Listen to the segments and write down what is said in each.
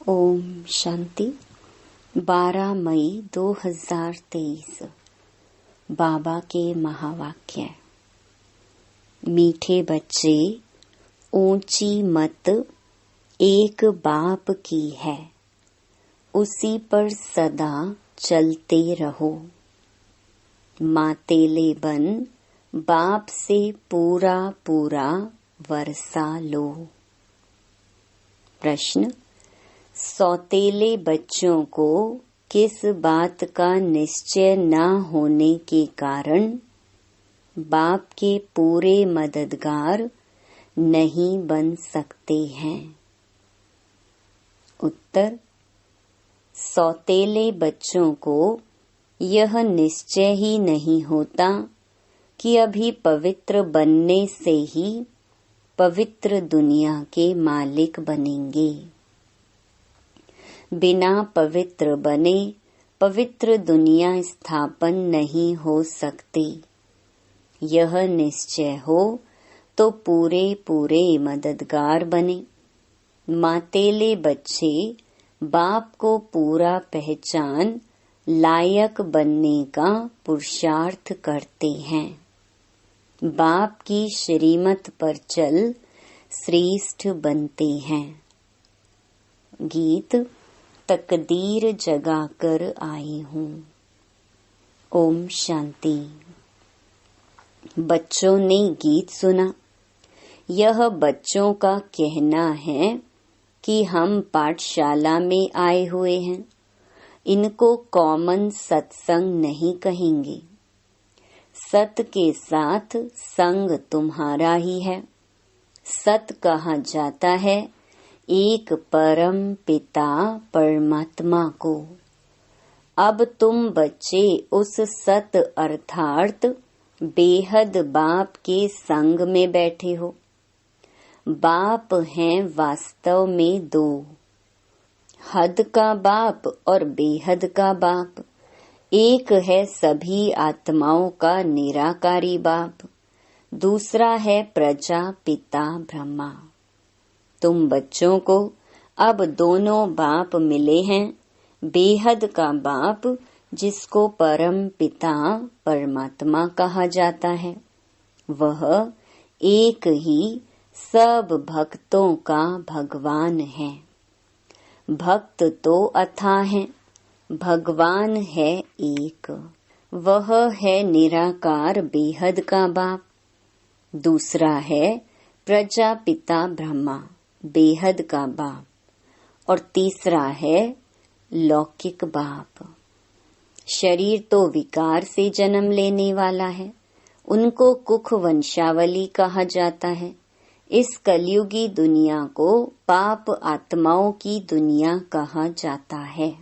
ओम शांति। 12 मई 2023 बाबा के महावाक्य। मीठे बच्चे, ऊंची मत एक बाप की है, उसी पर सदा चलते रहो। मातेले बन बाप से पूरा पूरा वर्षा लो। प्रश्न: सौतेले बच्चों को किस बात का निश्चय न होने के कारण बाप के पूरे मददगार नहीं बन सकते हैं? उत्तर: सौतेले बच्चों को यह निश्चय ही नहीं होता कि अभी पवित्र बनने से ही पवित्र दुनिया के मालिक बनेंगे। बिना पवित्र बने पवित्र दुनिया स्थापन नहीं हो सकती। यह निश्चय हो तो पूरे पूरे मददगार बने। मातेले बच्चे बाप को पूरा पहचान लायक बनने का पुरुषार्थ करते हैं। बाप की श्रीमत पर चल श्रेष्ठ बनते हैं। गीत: तकदीर जगाकर आई हूँ। ओम शांति। बच्चों ने गीत सुना। यह बच्चों का कहना है कि हम पाठशाला में आए हुए हैं। इनको कॉमन सत्संग नहीं कहेंगे। सत के साथ संग तुम्हारा ही है। सत कहा जाता है एक परम पिता परमात्मा को। अब तुम बच्चे उस सत अर्थात बेहद बाप के संग में बैठे हो। बाप हैं वास्तव में दो, हद का बाप और बेहद का बाप। एक है सभी आत्माओं का निराकारी बाप, दूसरा है प्रजापिता ब्रह्मा। तुम बच्चों को अब दोनों बाप मिले हैं। बेहद का बाप जिसको परम पिता परमात्मा कहा जाता है, वह एक ही सब भक्तों का भगवान है। भक्त तो अथाह हैं, भगवान है एक। वह है निराकार बेहद का बाप। दूसरा है प्रजापिता ब्रह्मा, बेहद का बाप। और तीसरा है लौकिक बाप। शरीर तो विकार से जन्म लेने वाला है, उनको कुख वंशावली कहा जाता है। इस कलयुगी दुनिया को पाप आत्माओं की दुनिया कहा जाता है।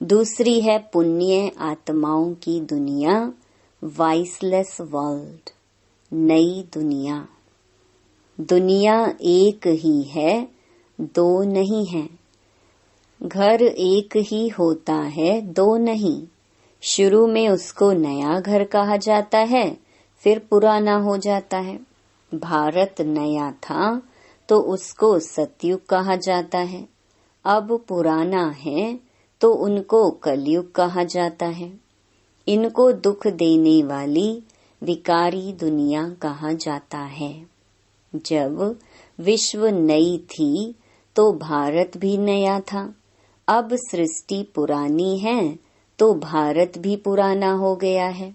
दूसरी है पुण्य आत्माओं की दुनिया, वाइसलेस वर्ल्ड, नई दुनिया। दुनिया एक ही है, दो नहीं है। घर एक ही होता है, दो नहीं। शुरू में उसको नया घर कहा जाता है, फिर पुराना हो जाता है। भारत नया था तो उसको सतयुग कहा जाता है। अब पुराना है तो उनको कलयुग कहा जाता है। इनको दुख देने वाली विकारी दुनिया कहा जाता है। जब विश्व नई थी तो भारत भी नया था। अब सृष्टि पुरानी है तो भारत भी पुराना हो गया है।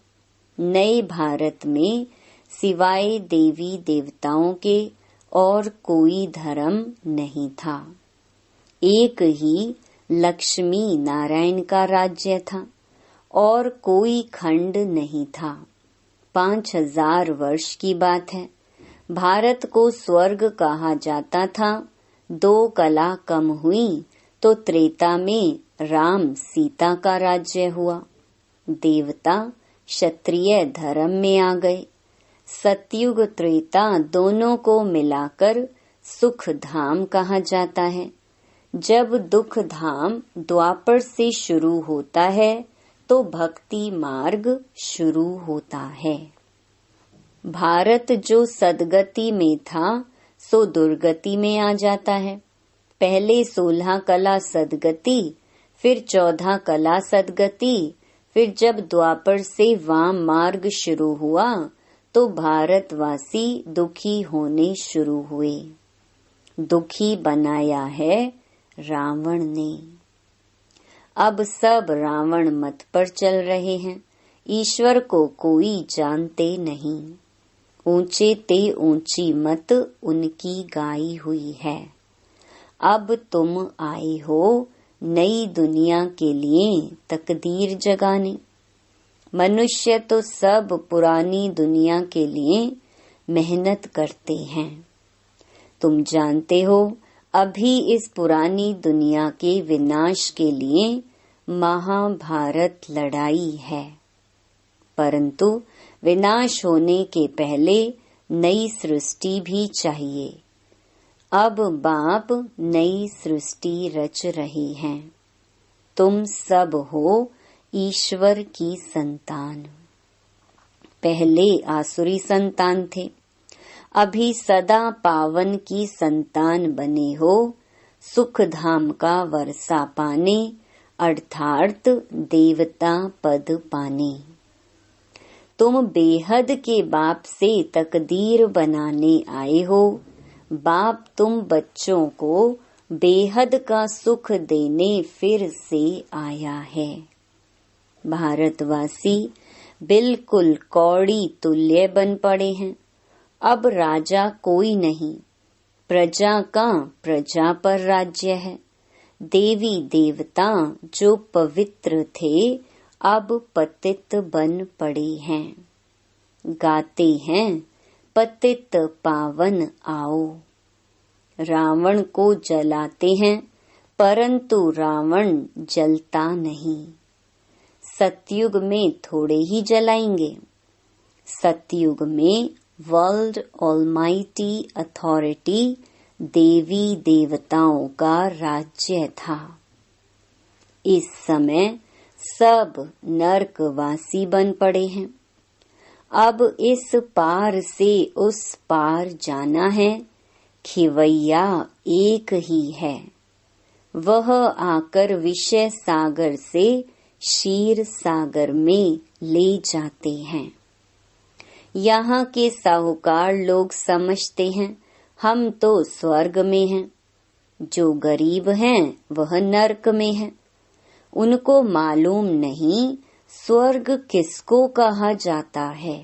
नए भारत में सिवाय देवी देवताओं के और कोई धर्म नहीं था। एक ही लक्ष्मी नारायण का राज्य था और कोई खंड नहीं था। 5000 वर्ष की बात है। भारत को स्वर्ग कहा जाता था। 2 कला कम हुई तो त्रेता में राम सीता का राज्य हुआ। देवता क्षत्रिय धर्म में आ गए। सतयुग त्रेता दोनों को मिलाकर सुख धाम कहा जाता है। जब दुख धाम द्वापर से शुरू होता है तो भक्ति मार्ग शुरू होता है। भारत जो सदगति में था सो दुर्गति में आ जाता है। पहले 16 कला सदगति, फिर 14 कला सदगति, फिर जब द्वापर से वाम मार्ग शुरू हुआ तो भारतवासी दुखी होने शुरू हुए। दुखी बनाया है रावण ने। अब सब रावण मत पर चल रहे हैं। ईश्वर को कोई जानते नहीं। ऊंचे ते ऊंची मत उनकी गाई हुई है। अब तुम आए हो नई दुनिया के लिए तकदीर जगाने। मनुष्य तो सब पुरानी दुनिया के लिए मेहनत करते हैं। तुम जानते हो अभी इस पुरानी दुनिया के विनाश के लिए महाभारत लड़ाई है, परंतु विनाश होने के पहले नई सृष्टि भी चाहिए। अब बाप नई सृष्टि रच रही हैं। तुम सब हो ईश्वर की संतान। पहले आसुरी संतान थे, अभी सदा पावन की संतान बने हो, सुख धाम का वर्षा पाने अर्थात देवता पद पाने। तुम बेहद के बाप से तकदीर बनाने आए हो। बाप तुम बच्चों को बेहद का सुख देने फिर से आया है। भारतवासी बिल्कुल कौड़ी तुल्य बन पड़े हैं। अब राजा कोई नहीं, प्रजा का प्रजा पर राज्य है। देवी देवता जो पवित्र थे अब पतित बन पड़े हैं। गाते हैं पतित पावन आओ। रावण को जलाते हैं परंतु रावण जलता नहीं। सतयुग में थोड़े ही जलाएंगे। सतयुग में वर्ल्ड ऑलमाइटी अथॉरिटी देवी देवताओं का राज्य था। इस समय सब नरकवासी बन पड़े हैं। अब इस पार से उस पार जाना है। खिवैया एक ही है। वह आकर विषय सागर से क्षीर सागर में ले जाते हैं। यहाँ के साहूकार लोग समझते हैं हम तो स्वर्ग में हैं, जो गरीब हैं वह नरक में है। उनको मालूम नहीं स्वर्ग किसको कहा जाता है।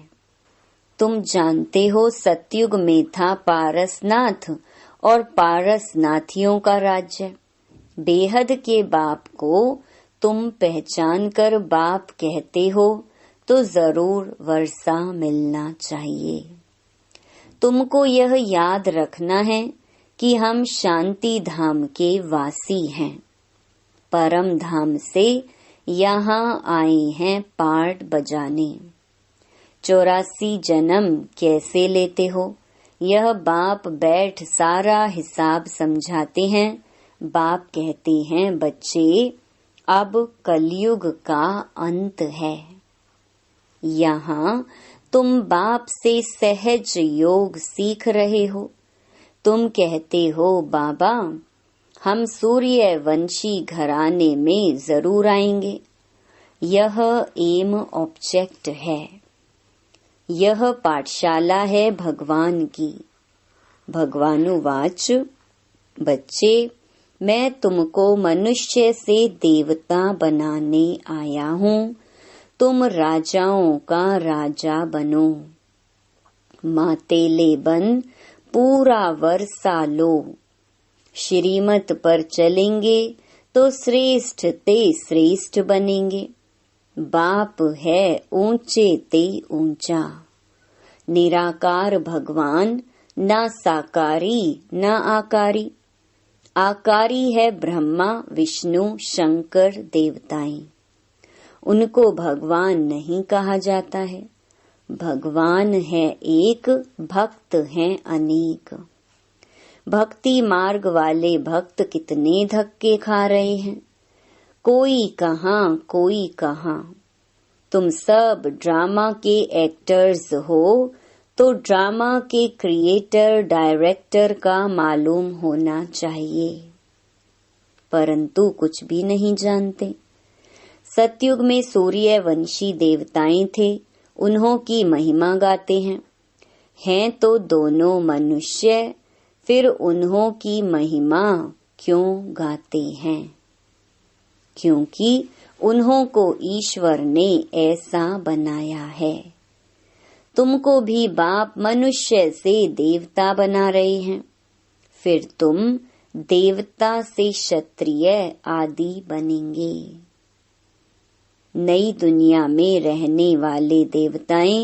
तुम जानते हो सतयुग में था पारसनाथ और पारसनाथियों का राज्य। बेहद के बाप को तुम पहचान कर बाप कहते हो तो जरूर वर्षा मिलना चाहिए। तुमको यह याद रखना है कि हम शांति धाम के वासी हैं। परम धाम से यहाँ आए हैं पार्ट बजाने। 84 जन्म कैसे लेते हो, यह बाप बैठ सारा हिसाब समझाते हैं। बाप कहते हैं बच्चे अब कलयुग का अंत है। यहाँ तुम बाप से सहज योग सीख रहे हो। तुम कहते हो बाबा हम सूर्य वंशी घराने में जरूर आएंगे। यह एम ऑब्जेक्ट है। यह पाठशाला है भगवान की। भगवानुवाच बच्चे मैं तुमको मनुष्य से देवता बनाने आया हूँ। तुम राजाओं का राजा बनो। मातेले बन पूरा वर्षा लो। श्रीमत पर चलेंगे तो श्रेष्ठ ते श्रेष्ठ बनेंगे। बाप है ऊंचे ते ऊंचा। निराकार भगवान न साकारी न आकारी। आकारी है ब्रह्मा विष्णु शंकर देवताएं। उनको भगवान नहीं कहा जाता है। भगवान है एक, भक्त हैं अनेक। भक्ति मार्ग वाले भक्त कितने धक्के खा रहे हैं। कोई कहाँ कोई कहाँ। तुम सब ड्रामा के एक्टर्स हो तो ड्रामा के क्रिएटर डायरेक्टर का मालूम होना चाहिए। परंतु कुछ भी नहीं जानते। सतयुग में सूर्यवंशी देवताएं थे, उन्हों की महिमा गाते हैं तो दोनों मनुष्य, फिर उन्हों की महिमा क्यों गाते हैं? क्योंकि उन्हों को ईश्वर ने ऐसा बनाया है। तुमको भी बाप मनुष्य से देवता बना रहे हैं, फिर तुम देवता से क्षत्रिय आदि बनेंगे। नई दुनिया में रहने वाले देवताएं